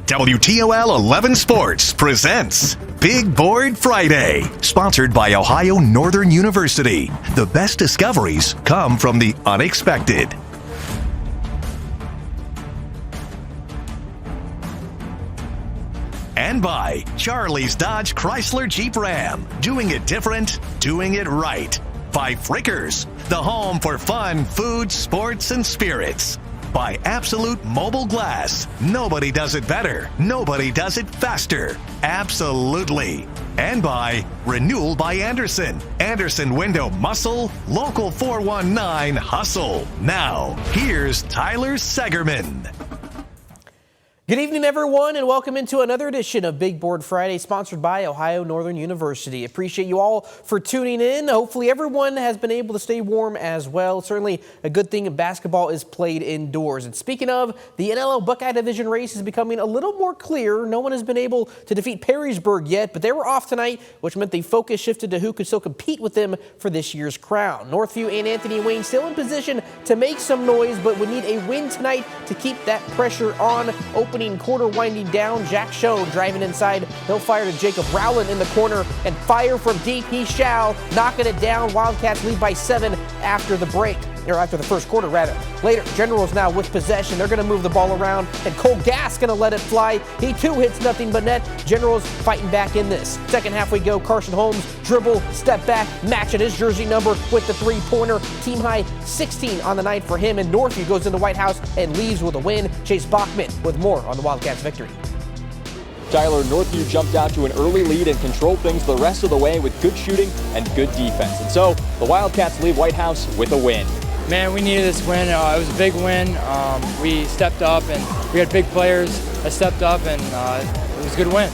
WTOL 11 Sports presents Big Board Friday, sponsored by Ohio Northern University. The best discoveries come from the unexpected. And by Charlie's Dodge Chrysler Jeep Ram. Doing it different, doing it right. By Frickers, the home for fun, food, sports, and spirits. By Absolute Mobile Glass. Nobody does it better. Nobody does it faster. Absolutely. And by Renewal by Andersen. Andersen Window Muscle. Local 419 Hustle. Now, here's Tyler Segerman. Good evening, everyone, and welcome into another edition of Big Board Friday, sponsored by Ohio Northern University. Appreciate you all for tuning in. Hopefully everyone has been able to stay warm as well. Certainly a good thing basketball is played indoors. And speaking of, the NLL Buckeye Division race is becoming a little more clear. No one has been able to defeat Perrysburg yet, but they were off tonight, which meant the focus shifted to who could still compete with them for this year's crown. Northview and Anthony Wayne still in position to make some noise, but would need a win tonight to keep that pressure on. Opening quarter winding down, Jack Schoen driving inside. He'll fire to Jacob Rowland in the corner, and fire from deep. He shall, knocking it down. Wildcats lead by 7 after the break, or after the first quarter rather. Later, Generals now with possession. They're going to move the ball around, and Cole Gass going to let it fly. He too hits nothing but net. Generals fighting back in this. Second half we go. Carson Holmes dribble, step back, matching his jersey number with the three-pointer. Team high 16 on the night for him, and Northview goes into White House and leaves with a win. Chase Bachman with more on the Wildcats' victory. Tyler, Northview jumped out to an early lead and controlled things the rest of the way with good shooting and good defense. And so the Wildcats leave White House with a win. Man, we needed this win. It was a big win. We stepped up, and we had big players that stepped up, and it was a good win.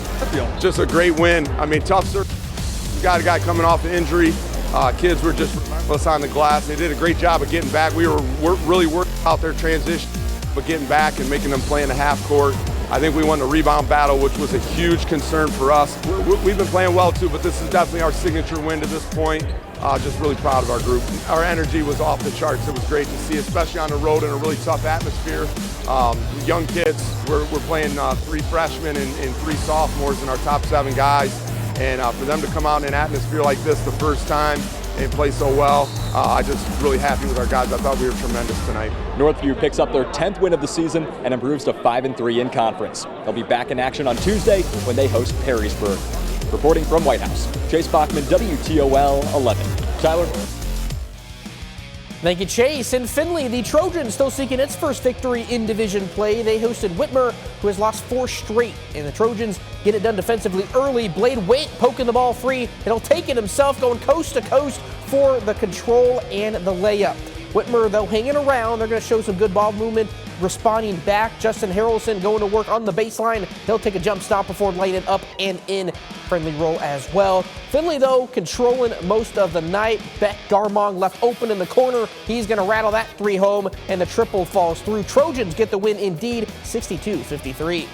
Just a great win. I mean, tough service. Got a guy coming off the injury. Kids were just relentless on the glass. They did a great job of getting back. We were really working out their transition, but getting back and making them play in the half court. I think we won the rebound battle, which was a huge concern for us. We've been playing well too, but this is definitely our signature win to this point. Just really proud of our group. Our energy was off the charts. It was great to see, especially on the road in a really tough atmosphere. Young kids, we're playing 3 freshmen and 3 sophomores in our top 7 guys. And for them to come out in an atmosphere like this the first time and play so well, I'm just really happy with our guys. I thought we were tremendous tonight. Northview picks up their 10th win of the season and improves to 5-3 in conference. They'll be back in action on Tuesday when they host Perrysburg. Reporting from White House, Chase Bachman, WTOL 11. Tyler. Thank you, Chase. In Findlay, the Trojans still seeking its first victory in division play. They hosted Whitmer, who has lost 4 straight, and the Trojans get it done defensively early. Blade Waite poking the ball free, and he'll take it himself, going coast to coast for the control and the layup. Whitmer, though, hanging around. They're going to show some good ball movement, responding back. Justin Harrelson going to work on the baseline. He'll take a jump stop before laying it up and in. Friendly roll as well. Finley, though, controlling most of the night. Beck Garmong left open in the corner. He's going to rattle that 3 home, and the triple falls through. Trojans get the win indeed, 62-53.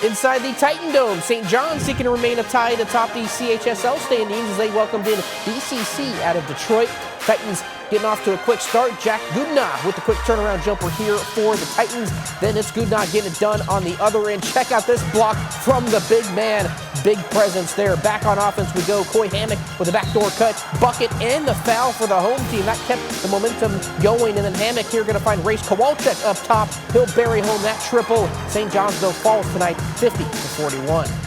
Inside the Titan Dome, St. John seeking to remain tied atop the CHSL standings as they welcomed in BCC out of Detroit. Titans getting off to a quick start. Jack Goodnow with the quick turnaround jumper here for the Titans. Then it's Goodnow getting it done on the other end. Check out this block from the big man. Big presence there. Back on offense we go. Coy Hammock with a backdoor cut, bucket, and the foul for the home team. That kept the momentum going. And then Hammock here going to find Race Kowalczyk up top. He'll bury home that triple. St. John's, though, falls tonight 50-41.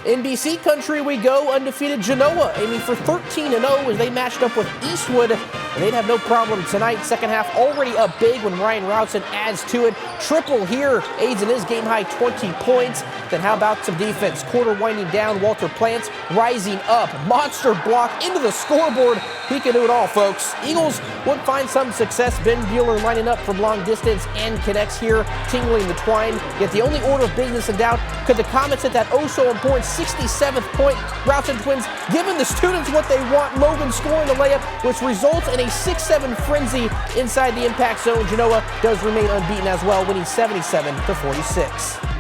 In BC country we go. Undefeated Genoa aiming for 13-0 as they matched up with Eastwood, and they'd have no problem tonight. Second half already up big when Ryan Routson adds to it. Triple here, aids in his game high 20 points. Then how about some defense? Quarter winding down, Walter Plants rising up. Monster block into the scoreboard. He can do it all, folks. Eagles would find some success. Ben Bueller lining up from long distance and connects here, tingling the twine. Yet the only order of business in doubt, could the Comets hit that oh-so-important 67th point? Routson twins giving the students what they want. Logan scoring the layup, which results in a 6-7 frenzy inside the impact zone. Genoa does remain unbeaten as well, winning 77-46.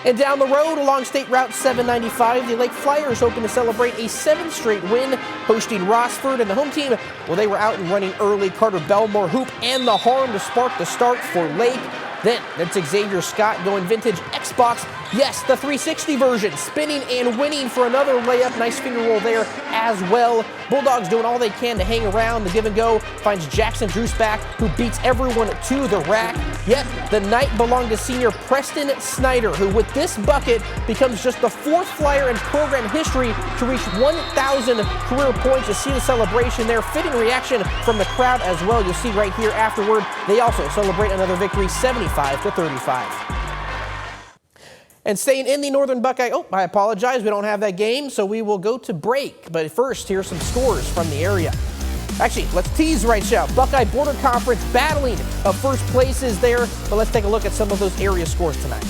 And down the road along State Route 795, the Lake Flyers hoping to celebrate a 7th straight win, hosting Rossford. And the home team, well, they were out and running early. Carter Belmore hoop and the horn to spark the start for Lake. Then it's Xavier Scott going vintage Xbox. Yes, the 360 version, spinning and winning for another layup. Nice finger roll there as well. Bulldogs doing all they can to hang around. The give and go finds Jackson Drewsback, who beats everyone to the rack. Yet the night belonged to senior Preston Snyder, who with this bucket becomes just the 4th Flyer in program history to reach 1,000 career points. You see the celebration there. Fitting reaction from the crowd as well. You'll see right here afterward. They also celebrate another victory, 75-35. And staying in the Northern Buckeye, I apologize, we don't have that game, so we will go to break. But first, here's some scores from the area. Actually, let's tease right now. Buckeye Border Conference battling of first places there, but let's take a look at some of those area scores tonight.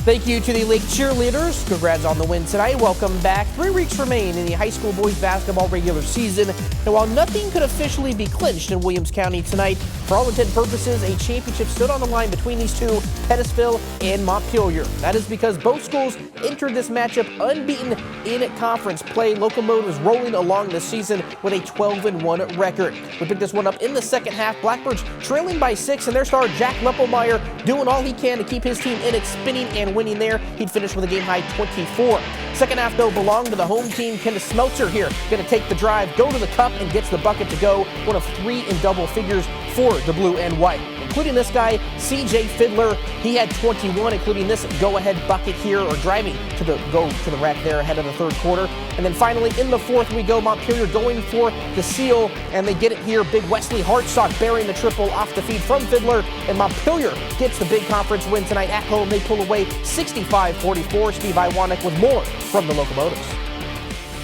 Thank you to the Lake Cheerleaders. Congrats on the win tonight. Welcome back. 3 weeks remain in the high school boys basketball regular season. And while nothing could officially be clinched in Williams County tonight, for all intent and purposes, a championship stood on the line between these two, Pettisville and Montpelier. That is because both schools entered this matchup unbeaten in conference play. Locomotives rolling along this season with a 12-1 record. We picked this one up in the second half. Blackbirds trailing by 6, and their star Jack Leppelmeyer doing all he can to keep his team in it, spinning and winning there. He'd finish with a game-high 24. Second half, though, belonged to the home team. Kenneth Smeltzer here going to take the drive, go to the cup, and gets the bucket to go. One of 3 in double figures for the blue and white, including this guy, C.J. Fiddler. He had 21, including this go-ahead bucket here, or driving to the rack there ahead of the third quarter. And then finally, in the fourth we go, Montpelier going for the seal, and they get it here. Big Wesley Hartsock burying the triple off the feed from Fiddler, and Montpelier gets the big conference win tonight at home. They pull away 65-44. Steve Iwanek with more from the Locomotives.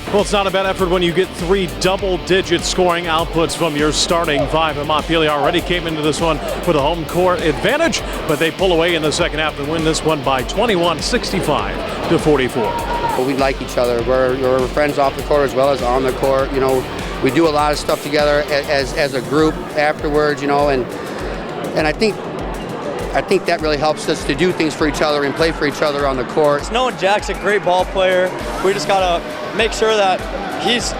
Well, it's not a bad effort when you get 3 double-digit scoring outputs from your starting 5. And Montpelier already came into this one with a home court advantage, but they pull away in the second half and win this one by 21, 65-44. Well, we like each other. We're friends off the court as well as on the court. You know, we do a lot of stuff together as a group afterwards. You know, and I think that really helps us to do things for each other and play for each other on the court. Knowing Jack's a great ball player, we just gotta make sure that he's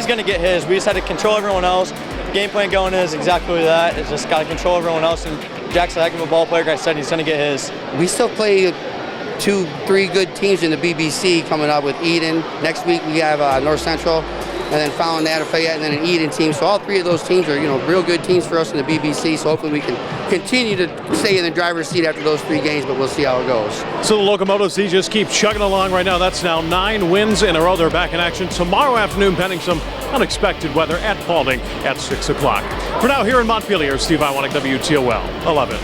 gonna get his. We just had to control everyone else. Game plan going is exactly that. It's just gotta control everyone else, and Jack's a heck of a ball player. Like I said, he's gonna get his. We still play 2-3 good teams in the BBC coming up with Eden. Next week we have North Central, and then following that, Fayette, and then an Eden team. So all 3 of those teams are, real good teams for us in the BBC. So hopefully we can continue to stay in the driver's seat after those 3 games, but we'll see how it goes. So the Locomotives, they just keep chugging along right now. That's now 9 wins in a row. They're back in action tomorrow afternoon, pending some unexpected weather at Paulding at 6 o'clock. For now, here in Montpelier, Steve Iwanek, WTOL 11.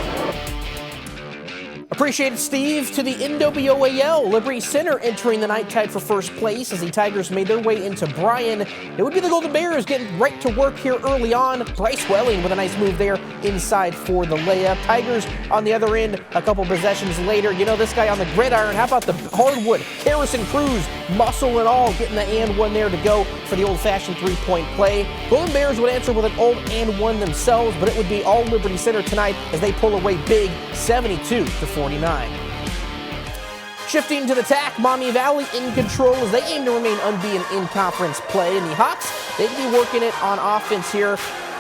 Appreciate it, Steve. To the NWOAL, Liberty Center entering the night tied for first place as the Tigers made their way into Bryan. It would be the Golden Bears getting right to work here early on. Bryce Welling with a nice move there inside for the layup. Tigers on the other end a couple possessions later. This guy on the gridiron. How about the hardwood? Harrison Cruz, muscle and all, getting the and one there to go for the old-fashioned 3-point play. Golden Bears would answer with an old and one themselves, but it would be all Liberty Center tonight as they pull away big, 72-49. Shifting to the TAC, Maumee Valley in control as they aim to remain unbeaten in conference play. And the Hawks, they'd be working it on offense here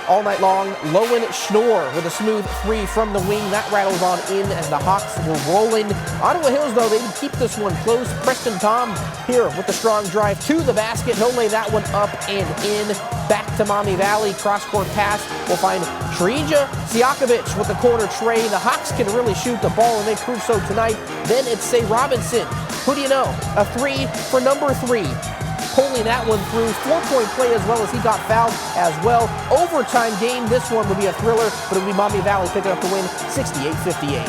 all night long. Lowen Schnorr with a smooth 3 from the wing. That rattles on in as the Hawks were rolling. Ottawa Hills, though, they would keep this one close. Preston Tom here with the strong drive to the basket. He'll lay that one up and in. Back to Maumee Valley. Cross-court pass. We'll find Shrija Siakovic with the corner tray. The Hawks can really shoot the ball, and they prove so tonight. Then it's Say Robinson. Who do you know? A 3 for number 3. Pulling that one through. 4-point play as well as he got fouled as well. Overtime game. This one would be a thriller, but it would be Maumee Valley picking up the win 68-58.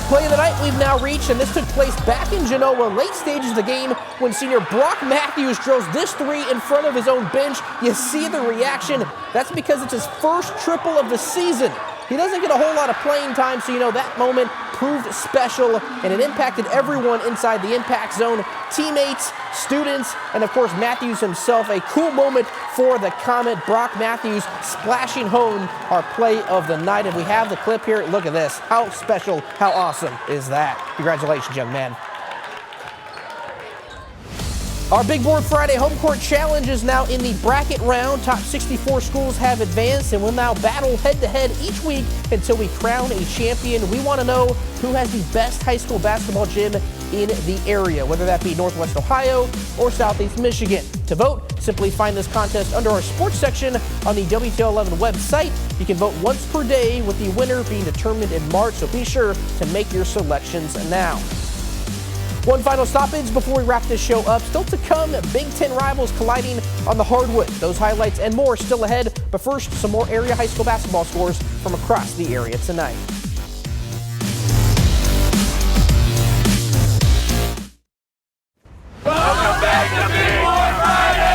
Play of the night we've now reached, and this took place back in Genoa, late stages of the game when senior Brock Matthews drills this 3 in front of his own bench. You see the reaction. That's because it's his first triple of the season. He doesn't get a whole lot of playing time, so that moment proved special, and it impacted everyone inside the impact zone, teammates, students, and of course Matthews himself. A cool moment for the Comet. Brock Matthews splashing home our play of the night. And we have the clip here. Look at this. How special, how awesome is that? Congratulations, young man. Our Big Board Friday Home Court Challenge is now in the bracket round. Top 64 schools have advanced and will now battle head-to-head each week until we crown a champion. We want to know who has the best high school basketball gym in the area, whether that be Northwest Ohio or Southeast Michigan. To vote, simply find this contest under our sports section on the WTL11 website. You can vote once per day, with the winner being determined in March, so be sure to make your selections now. One final stoppage before we wrap this show up. Still to come, Big Ten rivals colliding on the hardwood. Those highlights and more still ahead. But first, some more area high school basketball scores from across the area tonight. Welcome back to Big Board Friday!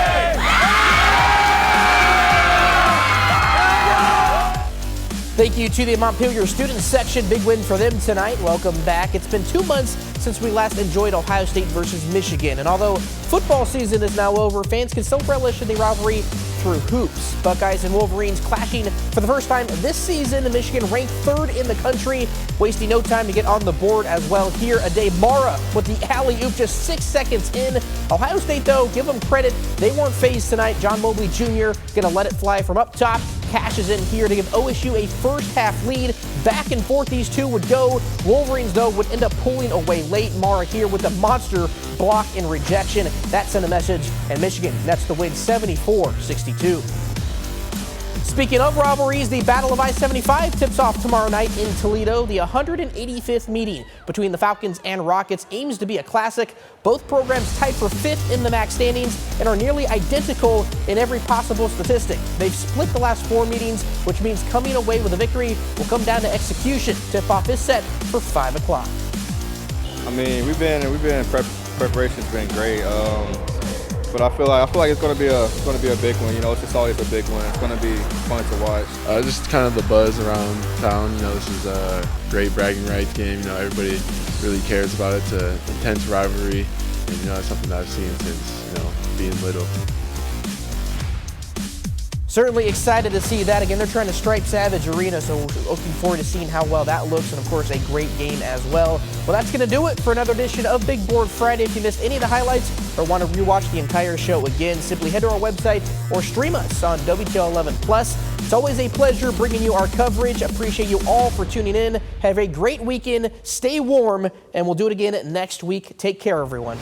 Thank you to the Montpelier student section. Big win for them tonight. Welcome back. It's been 2 months since we last enjoyed Ohio State versus Michigan. And although football season is now over, fans can still relish in the rivalry through hoops. Buckeyes and Wolverines clashing for the first time this season. Michigan ranked 3rd in the country, wasting no time to get on the board as well here. Ade Mara with the alley-oop just 6 seconds in. Ohio State, though, give them credit. They weren't phased tonight. John Mobley Jr. gonna let it fly from up top. Cashes in here to give OSU a first-half lead. Back and forth these two would go. Wolverines, though, would end up pulling away late. Mara here with the monster block and rejection. That sent a message, and Michigan nets the win 74-62. Speaking of rivalries, the Battle of I-75 tips off tomorrow night in Toledo. The 185th meeting between the Falcons and Rockets aims to be a classic. Both programs tied for 5th in the MAC standings and are nearly identical in every possible statistic. They've split the last 4 meetings, which means coming away with a victory will come down to execution. Tip-off is set for 5 o'clock. I mean, we've been preparation's been great. But I feel like it's gonna be a big one. You know, it's just always a big one. It's gonna be fun to watch. Just kind of the buzz around town. You know, this is a great bragging rights game. You know, everybody really cares about it. It's an intense rivalry, and you know, it's something that I've seen since being little. Certainly excited to see that. Again, they're trying to stripe Savage Arena, so looking forward to seeing how well that looks, and of course a great game as well. Well, that's going to do it for another edition of Big Board Friday. If you missed any of the highlights or want to rewatch the entire show again, simply head to our website or stream us on WTL11+. It's always a pleasure bringing you our coverage. Appreciate you all for tuning in. Have a great weekend. Stay warm, and we'll do it again next week. Take care, everyone.